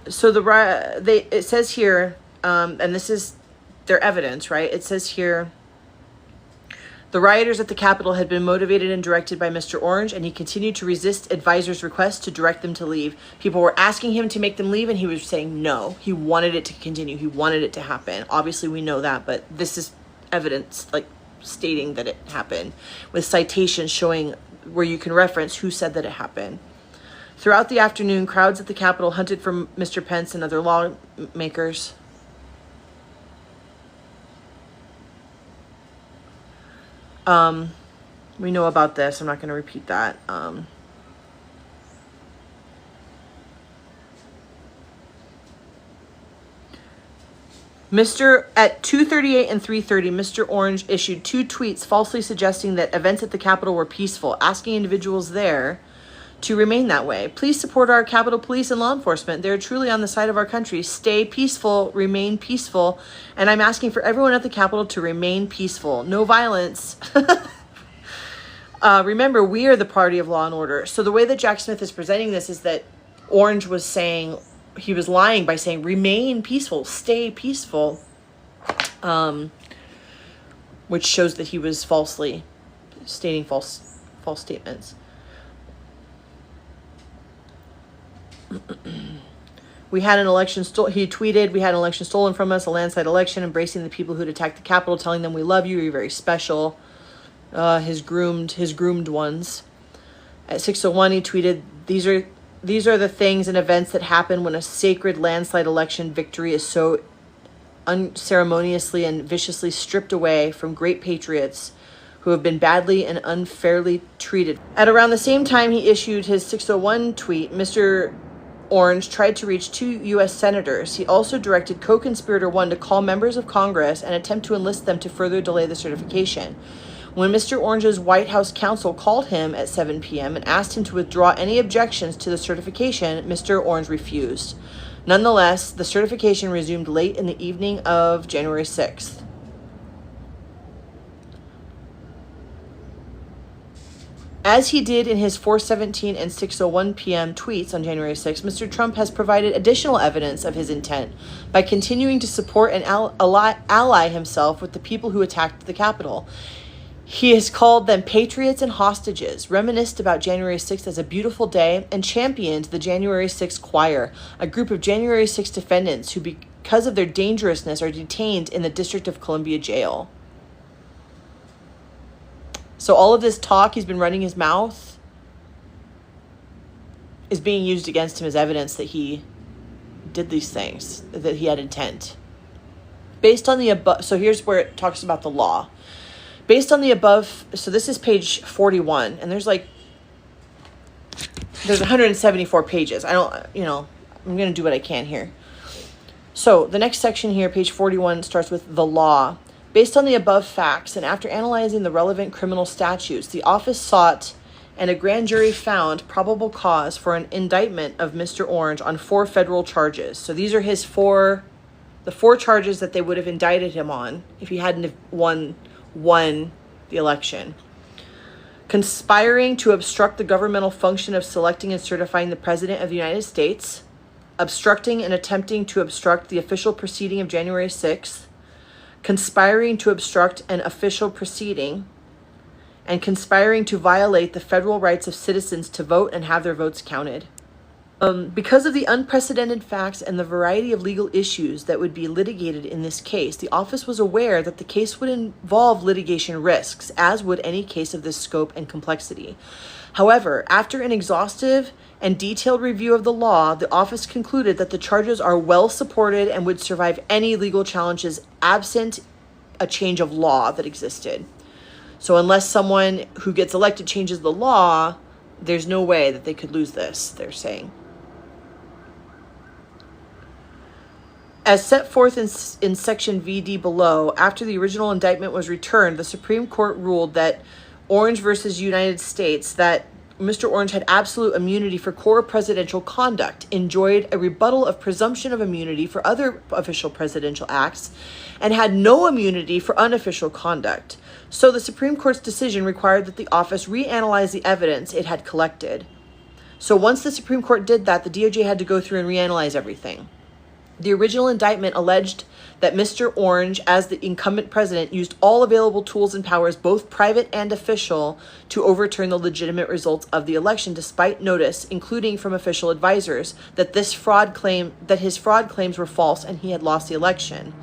So it says here, and this is their evidence, right? It says here, the rioters at the Capitol had been motivated and directed by Mr. Orange, and he continued to resist advisors' requests to direct them to leave. People were asking him to make them leave, and he was saying no. He wanted it to continue. He wanted it to happen. Obviously, we know that, but this is evidence, like, stating that it happened, with citations showing where you can reference who said that it happened. Throughout the afternoon, crowds at the Capitol hunted for Mr. Pence and other lawmakers. We know about this. I'm not going to repeat that. At 2:38 and 3:30, Mr. Orange issued 2 tweets falsely suggesting that events at the Capitol were peaceful, asking individuals there to remain that way. Please support our Capitol Police and law enforcement. They're truly on the side of our country. Stay peaceful, remain peaceful, and I'm asking for everyone at the Capitol to remain peaceful. No violence. Remember, we are the party of law and order. So the way that Jack Smith is presenting this is that Orange was saying, he was lying by saying, remain peaceful, stay peaceful, which shows that he was falsely stating false statements. He tweeted, we had an election stolen from us, a landslide election, embracing the people who'd attacked the Capitol, telling them we love you, you're very special. His groomed ones. At 6:01, he tweeted, these are the things and events that happen when a sacred landslide election victory is so unceremoniously and viciously stripped away from great patriots who have been badly and unfairly treated. At around the same time he issued his 6:01 tweet, Mr. Orange tried to reach 2 U.S. senators. He also directed co-conspirator 1 to call members of Congress and attempt to enlist them to further delay the certification. When Mr. Orange's White House counsel called him at 7 p.m. and asked him to withdraw any objections to the certification, Mr. Orange refused. Nonetheless, the certification resumed late in the evening of January 6th. As he did in his 4:17 and 6:01 p.m. tweets on January 6th, Mr. Trump has provided additional evidence of his intent by continuing to support and ally himself with the people who attacked the Capitol. He has called them patriots and hostages, reminisced about January 6th as a beautiful day, and championed the January 6th Choir, a group of January 6th defendants who, because of their dangerousness, are detained in the District of Columbia jail. So all of this talk, he's been running his mouth, is being used against him as evidence that he did these things, that he had intent. Based on the above, so here's where it talks about the law. Based on the above, so this is page 41, and there's 174 pages. I'm going to do what I can here. So the next section here, page 41, starts with the law. Based on the above facts, and after analyzing the relevant criminal statutes, the office sought and a grand jury found probable cause for an indictment of Mr. Orange on 4 federal charges. So these are the 4 charges that they would have indicted him on if he hadn't won the election. Conspiring to obstruct the governmental function of selecting and certifying the President of the United States, obstructing and attempting to obstruct the official proceeding of January 6th, conspiring to obstruct an official proceeding, and conspiring to violate the federal rights of citizens to vote and have their votes counted. Because of the unprecedented facts and the variety of legal issues that would be litigated in this case, the office was aware that the case would involve litigation risks, as would any case of this scope and complexity. However, after an exhaustive and detailed review of the law, the office concluded that the charges are well supported and would survive any legal challenges absent a change of law that existed. So unless someone who gets elected changes the law, there's no way that they could lose this, they're saying. As set forth in section VD below, after the original indictment was returned, the Supreme Court ruled that Orange versus United States, that Mr. Orange had absolute immunity for core presidential conduct, enjoyed a rebuttal of presumption of immunity for other official presidential acts, and had no immunity for unofficial conduct. So the Supreme Court's decision required that the office reanalyze the evidence it had collected. So once the Supreme Court did that, the DOJ had to go through and reanalyze everything. The original indictment alleged that Mr. Orange, as the incumbent president, used all available tools and powers, both private and official, to overturn the legitimate results of the election, despite notice, including from official advisors, that his fraud claims were false and he had lost the election.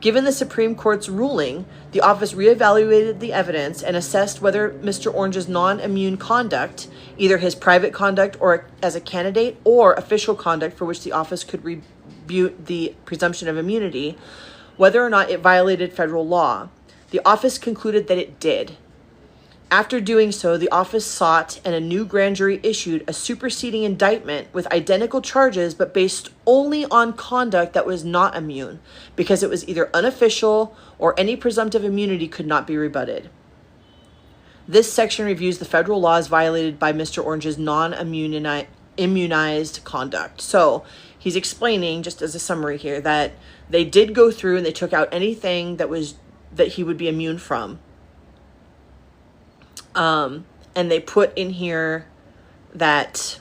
Given the Supreme Court's ruling, the office reevaluated the evidence and assessed whether Mr. Orange's non-immune conduct, either his private conduct or as a candidate, or official conduct for which the office could rebut the presumption of immunity, whether or not it violated federal law. The office concluded that it did. After doing so, the office sought and a new grand jury issued a superseding indictment with identical charges but based only on conduct that was not immune, because it was either unofficial or any presumptive immunity could not be rebutted. This section reviews the federal laws violated by Mr. Orange's non-immunized conduct. So he's explaining, just as a summary here, that they did go through and they took out anything that he would be immune from. And they put in here that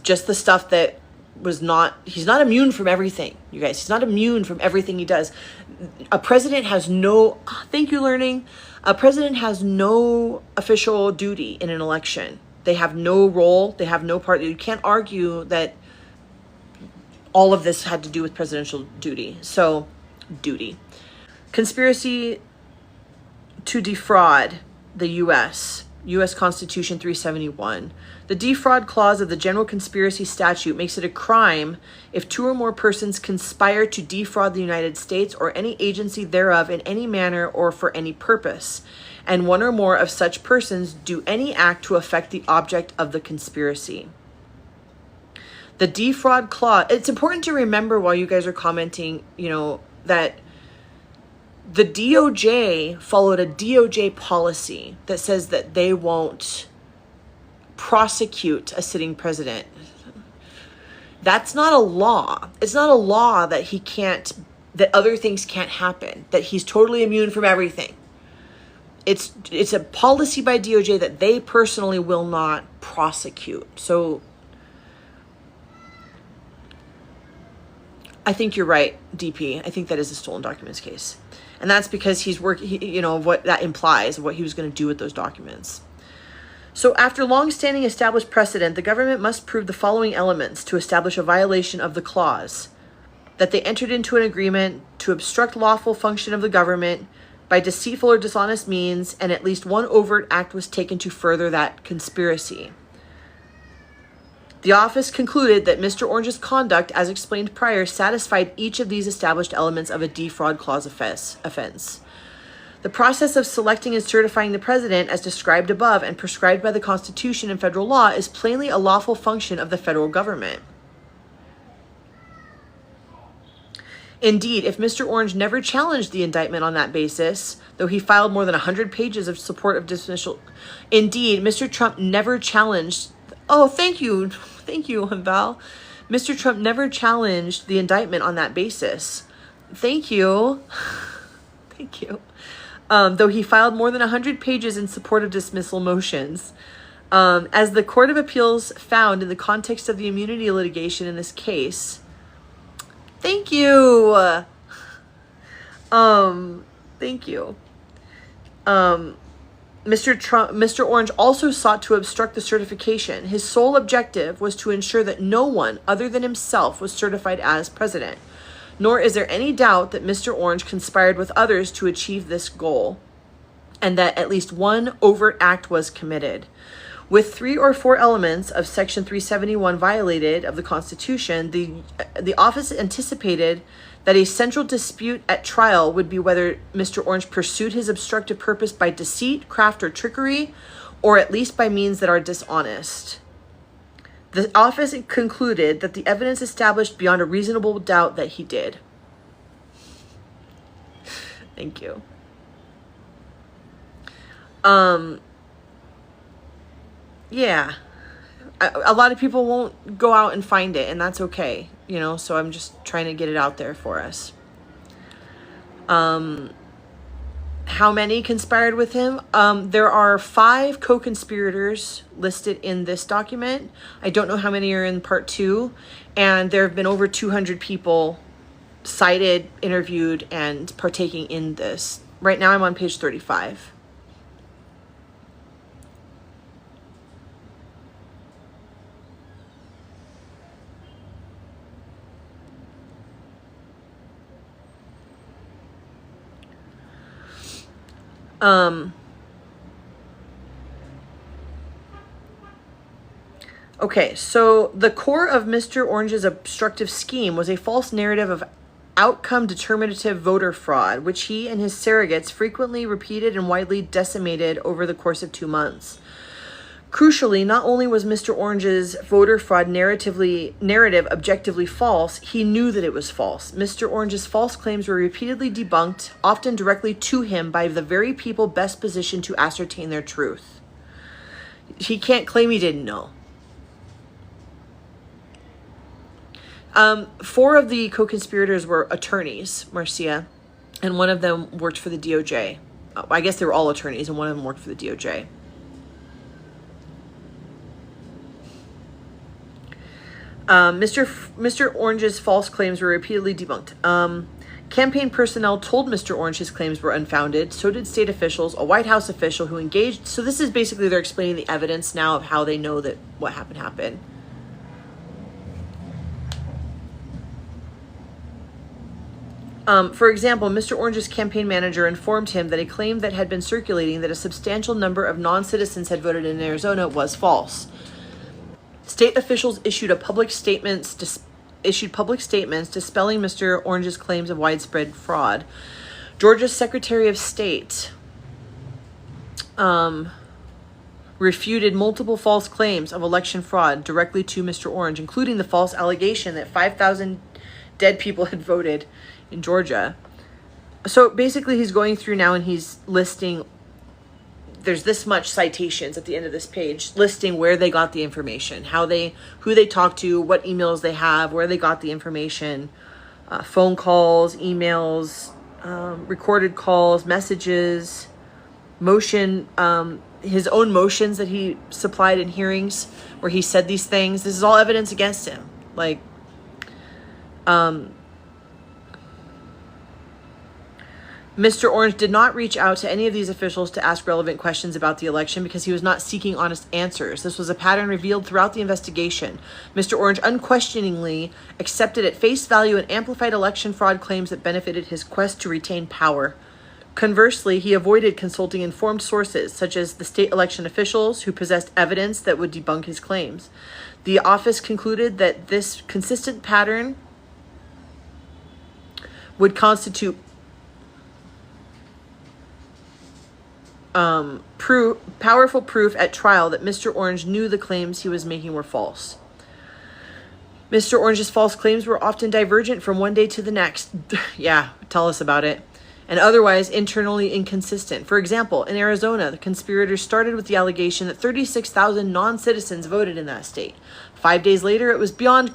just the stuff that was not, he's not immune from everything, you guys. He's not immune from everything he does. A president has no, thank you, Learning. A president has no official duty in an election. They have no role. They have no part. You can't argue that all of this had to do with presidential duty. So, duty. Conspiracy to defraud the U.S. Constitution 371. The defraud clause of the general conspiracy statute makes it a crime if two or more persons conspire to defraud the United States or any agency thereof in any manner or for any purpose, and one or more of such persons do any act to affect the object of the conspiracy. The defraud clause, it's important to remember while you guys are commenting, that the DOJ followed a DOJ policy that says that they won't prosecute a sitting president. That's not a law. It's not a law that that other things can't happen, that he's totally immune from everything. It's a policy by DOJ that they personally will not prosecute. So I think you're right, DP. I think that is a stolen documents case. And that's because he's working, what that implies, what he was going to do with those documents. So after long-standing established precedent, the government must prove the following elements to establish a violation of the clause: that they entered into an agreement to obstruct lawful function of the government by deceitful or dishonest means, and at least one overt act was taken to further that conspiracy. The office concluded that Mr. Orange's conduct, as explained prior, satisfied each of these established elements of a defraud clause offense. The process of selecting and certifying the president, as described above and prescribed by the Constitution and federal law, is plainly a lawful function of the federal government. Indeed, if Mr. Orange never challenged the indictment on that basis, though he filed more than 100 pages of support of dismissal, indeed, Mr. Trump never challenged. Oh, thank you, Val. Mr. Trump never challenged the indictment on that basis. Thank you. Thank you. Though he filed more than 100 pages in support of dismissal motions. As the Court of Appeals found in the context of the immunity litigation in this case. Thank you. Thank you. Mr. Orange also sought to obstruct the certification. His sole objective was to ensure that no one other than himself was certified as president. Nor is there any doubt that Mr. Orange conspired with others to achieve this goal, and that at least one overt act was committed. With 3 or 4 elements of Section 371 violated of the Constitution, the office anticipated that a central dispute at trial would be whether Mr. Orange pursued his obstructive purpose by deceit, craft, or trickery, or at least by means that are dishonest. The office concluded that the evidence established beyond a reasonable doubt that he did. Thank you. Yeah. A lot of people won't go out and find it, and that's okay, so I'm just trying to get it out there for us. How many conspired with him? There are 5 co-conspirators listed in this document. I don't know how many are in part 2. And there have been over 200 people cited, interviewed, and partaking in this. Right now I'm on page 35. Okay, so the core of Mr. Orange's obstructive scheme was a false narrative of outcome determinative voter fraud, which he and his surrogates frequently repeated and widely decimated over the course of 2 months. Crucially, not only was Mr. Orange's voter fraud narrative objectively false, he knew that it was false. Mr. Orange's false claims were repeatedly debunked, often directly to him by the very people best positioned to ascertain their truth. He can't claim he didn't know. 4 of the co-conspirators were attorneys, Marcia, and one of them worked for the DOJ. I guess they were all attorneys, and one of them worked for the DOJ. Mr. Orange's false claims were repeatedly debunked. Campaign personnel told Mr. Orange his claims were unfounded. So did state officials, a White House official who engaged. So this is basically, they're explaining the evidence now of how they know that what happened. For example, Mr. Orange's campaign manager informed him that a claim that had been circulating that a substantial number of non-citizens had voted in Arizona was false. State officials issued public statements dispelling Mr. Orange's claims of widespread fraud. Georgia's Secretary of State refuted multiple false claims of election fraud directly to Mr. Orange, including the false allegation that 5,000 dead people had voted in Georgia. So basically he's going through now and he's listing, there's this much citations at the end of this page, listing where they got the information, who they talked to, what emails they have, where they got the information, phone calls, emails, recorded calls, messages, motion, his own motions that he supplied in hearings where he said these things. This is all evidence against him. Like, Mr. Orange did not reach out to any of these officials to ask relevant questions about the election because he was not seeking honest answers. This was a pattern revealed throughout the investigation. Mr. Orange unquestioningly accepted at face value and amplified election fraud claims that benefited his quest to retain power. Conversely, he avoided consulting informed sources, such as the state election officials who possessed evidence that would debunk his claims. The office concluded that this consistent pattern would constitute powerful proof at trial that Mr. Orange knew the claims he was making were false. Mr. Orange's false claims were often divergent from one day to the next. Yeah, tell us about it. And otherwise internally inconsistent. For example, in Arizona, the conspirators started with the allegation that 36,000 non-citizens voted in that state. 5 days later, it was beyond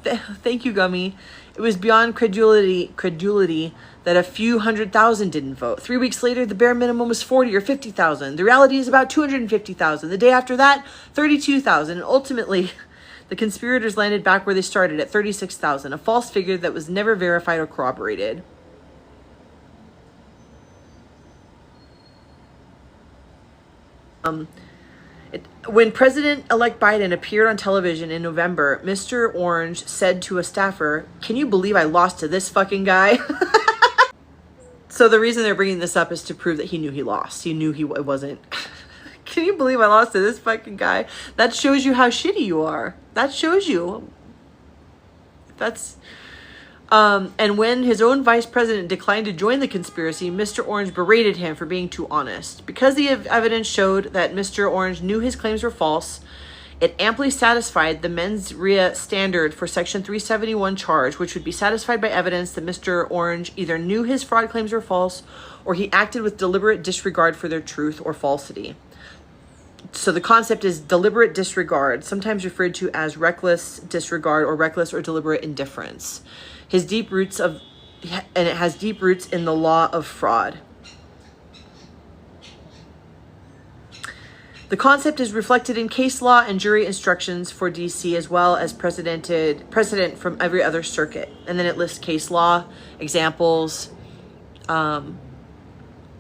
thank you, Gummy. It was beyond credulity that a few 100,000 didn't vote. 3 weeks later, the bare minimum was 40 or 50,000. The reality is about 250,000. The day after that, 32,000. And ultimately, the conspirators landed back where they started at 36,000, a false figure that was never verified or corroborated. When President-elect Biden appeared on television in November, Mr. Orange said to a staffer, "Can you believe I lost to this fucking guy?" So the reason they're bringing this up is to prove that he knew he lost. He knew it wasn't. Can you believe I lost to this fucking guy? That shows you how shitty you are. That shows you. That's... and when his own vice president declined to join the conspiracy, Mr. Orange berated him for being too honest. Because the evidence showed that Mr. Orange knew his claims were false, it amply satisfied the mens rea standard for Section 371 charge, which would be satisfied by evidence that Mr. Orange either knew his fraud claims were false or he acted with deliberate disregard for their truth or falsity. So the concept is deliberate disregard, sometimes referred to as reckless disregard or reckless or deliberate indifference. And it has deep roots in the law of fraud. The concept is reflected in case law and jury instructions for DC, as well as precedent from every other circuit. And then it lists case law, examples of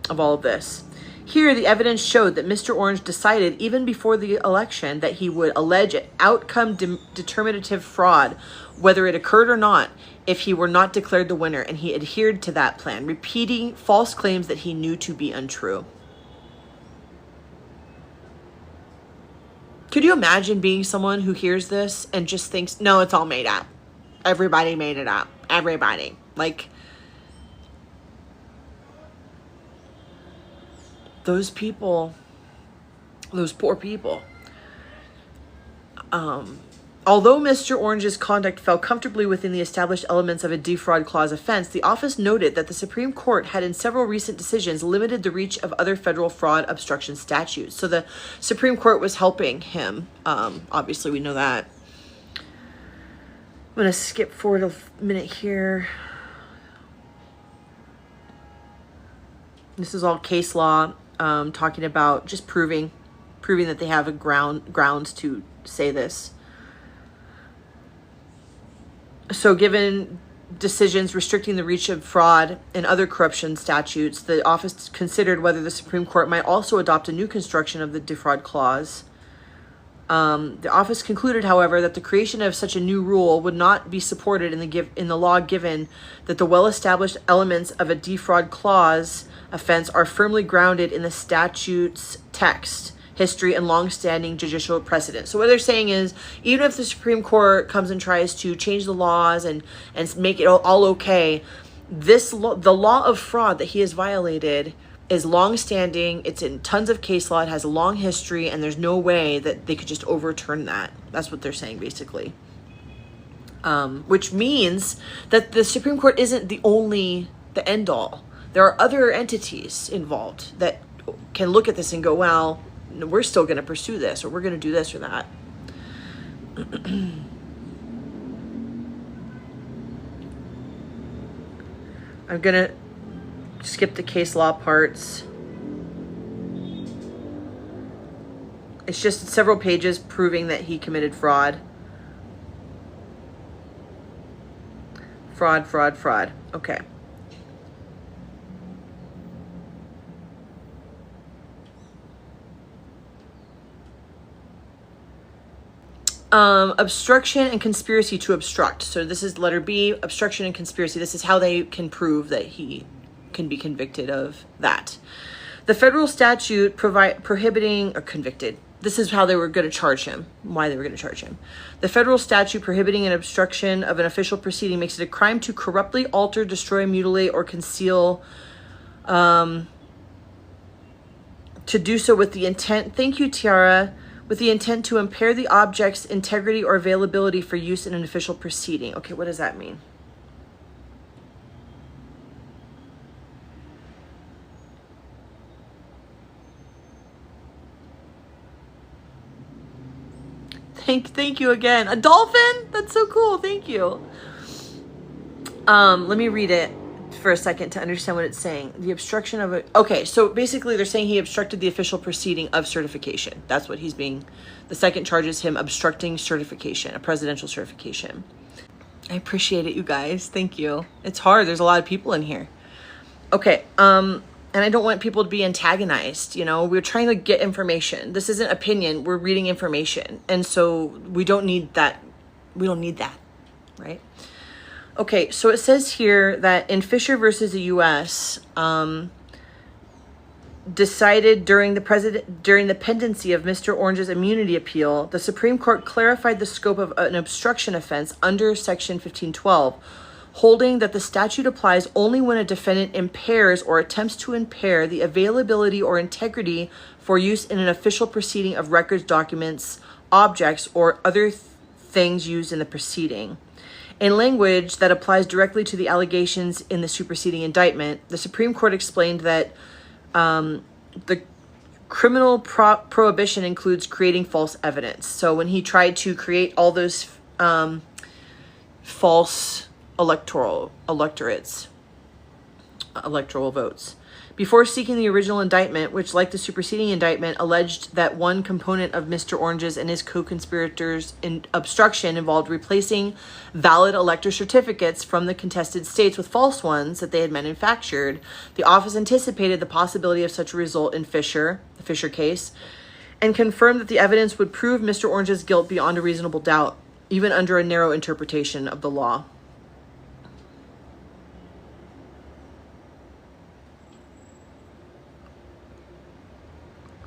all of this. Here, the evidence showed that Mr. Orange decided even before the election that he would allege outcome determinative fraud, whether it occurred or not, if he were not declared the winner, and he adhered to that plan, repeating false claims that he knew to be untrue. Could you imagine being someone who hears this and just thinks, no, it's all made up. Everybody made it up. Everybody. Like, those people, those poor people. Although Mr. Orange's conduct fell comfortably within the established elements of a defraud clause offense, the office noted that the Supreme Court had in several recent decisions limited the reach of other federal fraud obstruction statutes. So the Supreme Court was helping him. Obviously, we know that. I'm going to skip forward a minute here. This is all case law, talking about just proving that they have a grounds to say this. So given decisions restricting the reach of fraud and other corruption statutes, the office considered whether the Supreme Court might also adopt a new construction of the defraud clause. The office concluded, however, that the creation of such a new rule would not be supported in the law, given that the well-established elements of a defraud clause offense are firmly grounded in the statute's text, history, and long-standing judicial precedent. So what they're saying is, even if the Supreme Court comes and tries to change the laws and make it all okay, the law of fraud that he has violated is long-standing. It's in tons of case law. It has a long history, and there's no way that they could just overturn that. That's what they're saying, basically. Which means that the Supreme Court isn't the end-all. There are other entities involved that can look at this and go, well, we're still going to pursue this, or we're going to do this or that. I'm going to skip the case law parts. It's just several pages proving that he committed fraud. Fraud. Okay. Obstruction and conspiracy to obstruct. So this is letter B, obstruction and conspiracy. This is how they can prove that he can be convicted of that. The federal statute prohibiting or convicted. This is how they were going to charge him, why they were going to charge him. The federal statute prohibiting an obstruction of an official proceeding makes it a crime to corruptly alter, destroy, mutilate, or conceal, to do so with the intent, thank you, Tiara, with the intent to impair the object's integrity or availability for use in an official proceeding. Okay, what does that mean? Thank you again. A dolphin? That's so cool. Thank you. Let me read it for a second to understand what it's saying. The obstruction of it. Okay, so basically they're saying he obstructed the official proceeding of certification. That's what he's being. The second charge is him obstructing certification, a presidential certification. I appreciate it, you guys. Thank you. It's hard. There's a lot of people in here. Okay, and I don't want people to be antagonized. You know, we're trying to get information. This isn't opinion. We're reading information. And so we don't need that. We don't need that, right? Okay, so it says here that in Fisher versus the U.S., decided during the pendency of Mr. Orange's immunity appeal, the Supreme Court clarified the scope of an obstruction offense under Section 1512, holding that the statute applies only when a defendant impairs or attempts to impair the availability or integrity for use in an official proceeding of records, documents, objects, or other things used in the proceeding. In language that applies directly to the allegations in the superseding indictment, the Supreme Court explained that the criminal prohibition includes creating false evidence. So when he tried to create all those false electoral votes, Before seeking the original indictment, which, like the superseding indictment, alleged that one component of Mr. Orange's and his co-conspirators' obstruction involved replacing valid elector certificates from the contested states with false ones that they had manufactured, the office anticipated the possibility of such a result in the Fisher case, and confirmed that the evidence would prove Mr. Orange's guilt beyond a reasonable doubt, even under a narrow interpretation of the law.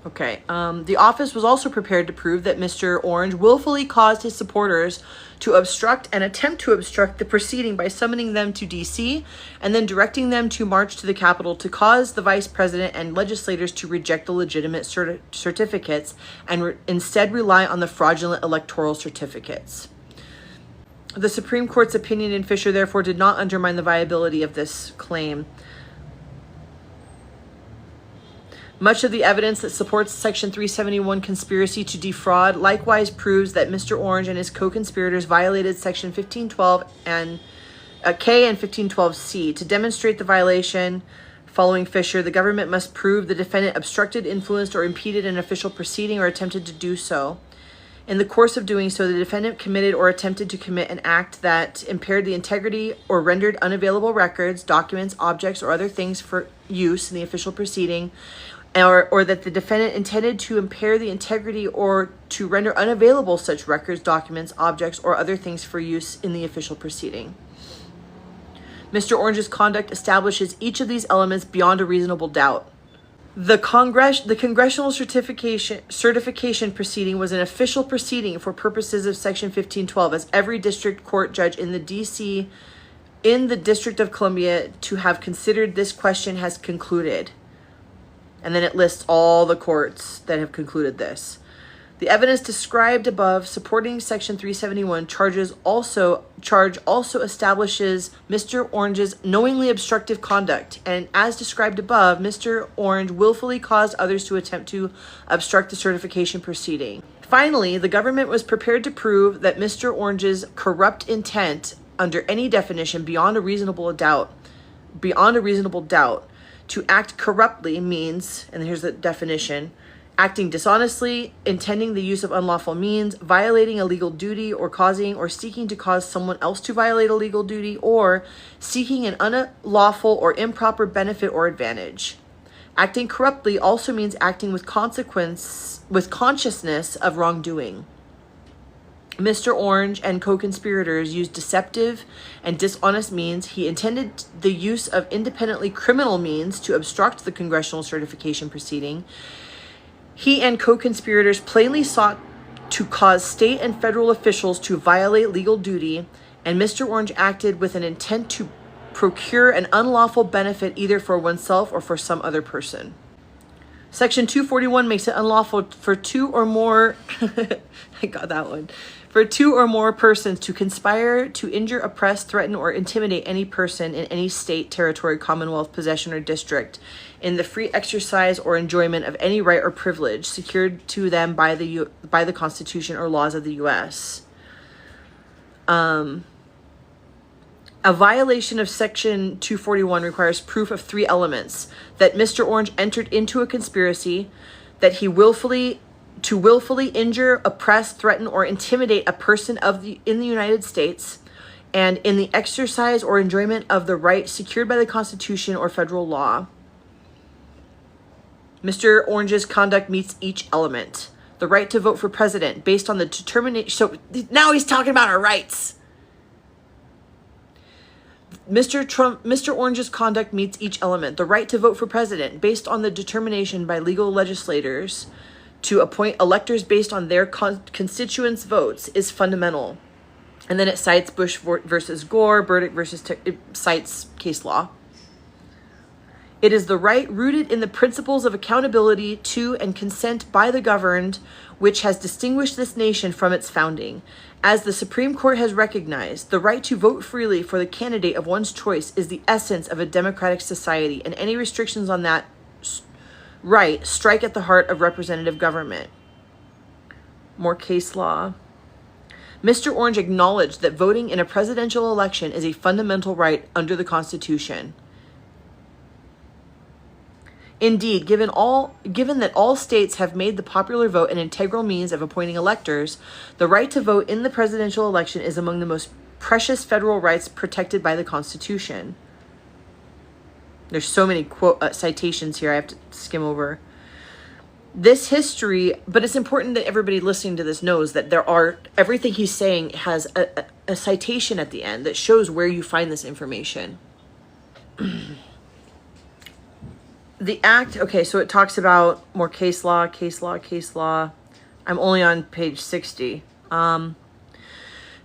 Okay, the office was also prepared to prove that Mr. Orange willfully caused his supporters to obstruct and attempt to obstruct the proceeding by summoning them to D.C. and then directing them to march to the Capitol to cause the vice president and legislators to reject the legitimate certificates and instead rely on the fraudulent electoral certificates. The Supreme Court's opinion in Fisher, therefore, did not undermine the viability of this claim. Much of the evidence that supports Section 371 conspiracy to defraud likewise proves that Mr. Orange and his co-conspirators violated Section 1512 and K and 1512C. To demonstrate the violation following Fisher, the government must prove the defendant obstructed, influenced, or impeded an official proceeding or attempted to do so. In the course of doing so, the defendant committed or attempted to commit an act that impaired the integrity or rendered unavailable records, documents, objects, or other things for use in the official proceeding, or that the defendant intended to impair the integrity or to render unavailable such records, documents, objects, or other things for use in the official proceeding. Mr. Orange's conduct establishes each of these elements beyond a reasonable doubt. The congressional certification proceeding was an official proceeding for purposes of Section 1512, as every district court judge in the District of Columbia to have considered this question has concluded. And then it lists all the courts that have concluded this. The evidence described above supporting Section 371 charge also establishes Mr. Orange's knowingly obstructive conduct. And as described above, Mr. Orange willfully caused others to attempt to obstruct the certification proceeding. Finally, the government was prepared to prove that Mr. Orange's corrupt intent, under any definition beyond a reasonable doubt, to act corruptly means, and here's the definition, acting dishonestly, intending the use of unlawful means, violating a legal duty, or causing or seeking to cause someone else to violate a legal duty, or seeking an unlawful or improper benefit or advantage. Acting corruptly also means acting with consciousness of wrongdoing. Mr. Orange and co-conspirators used deceptive and dishonest means. He intended the use of independently criminal means to obstruct the congressional certification proceeding. He and co-conspirators plainly sought to cause state and federal officials to violate legal duty, and Mr. Orange acted with an intent to procure an unlawful benefit either for oneself or for some other person. Section 241 makes it unlawful for two or more for two or more persons to conspire to injure, oppress, threaten, or intimidate any person in any state, territory, commonwealth, possession, or district in the free exercise or enjoyment of any right or privilege secured to them by the Constitution or laws of the U.S. A violation of Section 241 requires proof of three elements: that Mr. Orange entered into a conspiracy, that he willfully injure, oppress, threaten, or intimidate a person in the United States, and in the exercise or enjoyment of the right secured by the Constitution or federal law. Mr. Orange's conduct meets each element. The right to vote for president based on the determination. So now he's talking about our rights. Mr. Orange's conduct meets each element. The right to vote for president based on the determination by legal legislators to appoint electors based on their constituents' votes is fundamental. And then it cites Bush versus Gore, Burdick versus it cites case law. It is the right rooted in the principles of accountability to and consent by the governed, which has distinguished this nation from its founding. As the Supreme Court has recognized, the right to vote freely for the candidate of one's choice is the essence of a democratic society, and any restrictions on that right strike at the heart of representative government. More case law. Mr. Orange acknowledged that voting in a presidential election is a fundamental right under the Constitution. Indeed, given that all states have made the popular vote an integral means of appointing electors, the right to vote in the presidential election is among the most precious federal rights protected by the Constitution. There's so many citations here I have to skim over. This history, but it's important that everybody listening to this knows that everything he's saying has a citation at the end that shows where you find this information. The act, okay, so it talks about more case law. I'm only on page 60.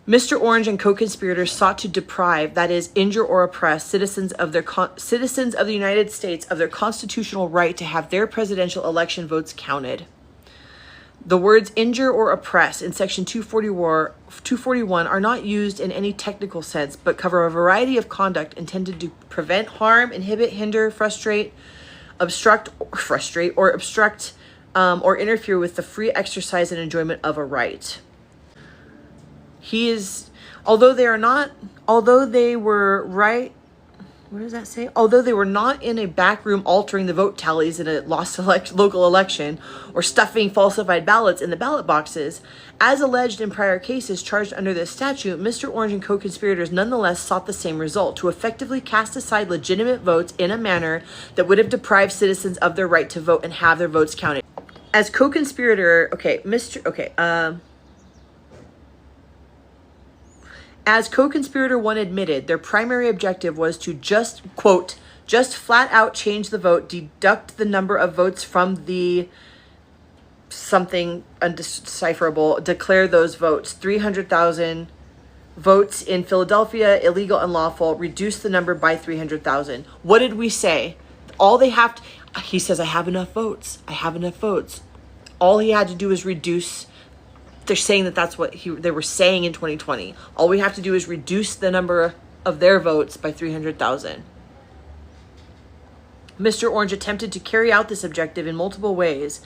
Mr. Orange and co-conspirators sought to deprive, that is, injure or oppress citizens of the United States of their constitutional right to have their presidential election votes counted. The words injure or oppress in section 241 are not used in any technical sense, but cover a variety of conduct intended to prevent, harm, inhibit, hinder, obstruct, or interfere with the free exercise and enjoyment of a right. Although they were not in a back room altering the vote tallies in a lost local election or stuffing falsified ballots in the ballot boxes, as alleged in prior cases charged under this statute, Mr. Orange and co-conspirators nonetheless sought the same result: to effectively cast aside legitimate votes in a manner that would have deprived citizens of their right to vote and have their votes counted. As co-conspirator, As co-conspirator one admitted, their primary objective was to just flat out change the vote, deduct the number of votes from the something undecipherable, declare those votes, 300,000 votes in Philadelphia, illegal and lawful, reduce the number by 300,000. What did we say? He says, I have enough votes. All he had to do is reduce. They're saying that's what they were saying in 2020. All we have to do is reduce the number of their votes by 300,000. Mr. Orange attempted to carry out this objective in multiple ways.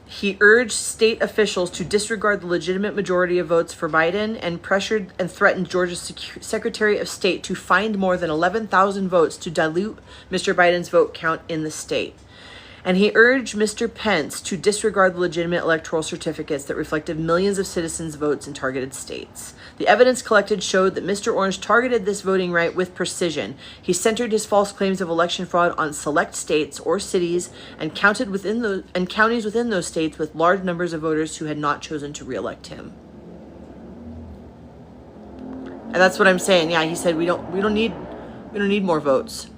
He urged state officials to disregard the legitimate majority of votes for Biden and pressured and threatened Georgia's Secretary of State to find more than 11,000 votes to dilute Mr. Biden's vote count in the state. And he urged Mr. Pence to disregard the legitimate electoral certificates that reflected millions of citizens' votes in targeted states. The evidence collected showed that Mr. Orange targeted this voting right with precision. He centered his false claims of election fraud on select states or cities and counties within those states with large numbers of voters who had not chosen to reelect him. And that's what I'm saying. Yeah, he said we don't need more votes.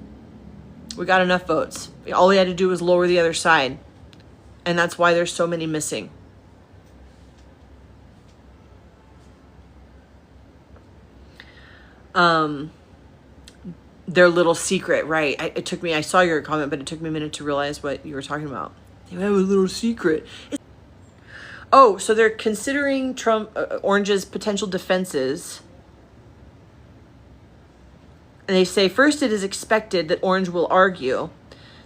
We got enough votes. All he had to do was lower the other side. And that's why there's so many missing. Their little secret, right? I saw your comment, but it took me a minute to realize what you were talking about. They have a little secret. So they're considering Orange's potential defenses. And they say, first, it is expected that Orange will argue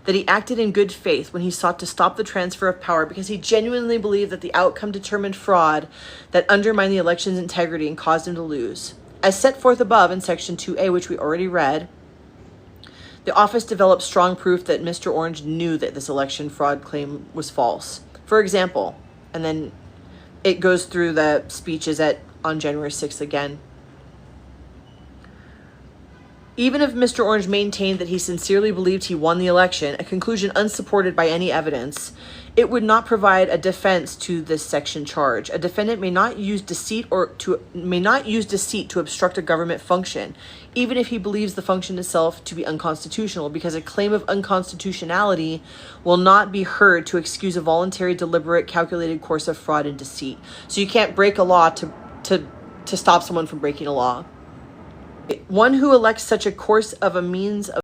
that he acted in good faith when he sought to stop the transfer of power because he genuinely believed that the outcome determined fraud that undermined the election's integrity and caused him to lose. As set forth above in Section 2A, which we already read, the office developed strong proof that Mr. Orange knew that this election fraud claim was false. For example, and then it goes through the speeches on January 6th again. Even if Mr. Orange maintained that he sincerely believed he won the election, a conclusion unsupported by any evidence, it would not provide a defense to this section charge. A defendant may not use deceit to obstruct a government function, even if he believes the function itself to be unconstitutional, because a claim of unconstitutionality will not be heard to excuse a voluntary, deliberate, calculated course of fraud and deceit. So you can't break a law to stop someone from breaking a law. One who elects such a course of a means of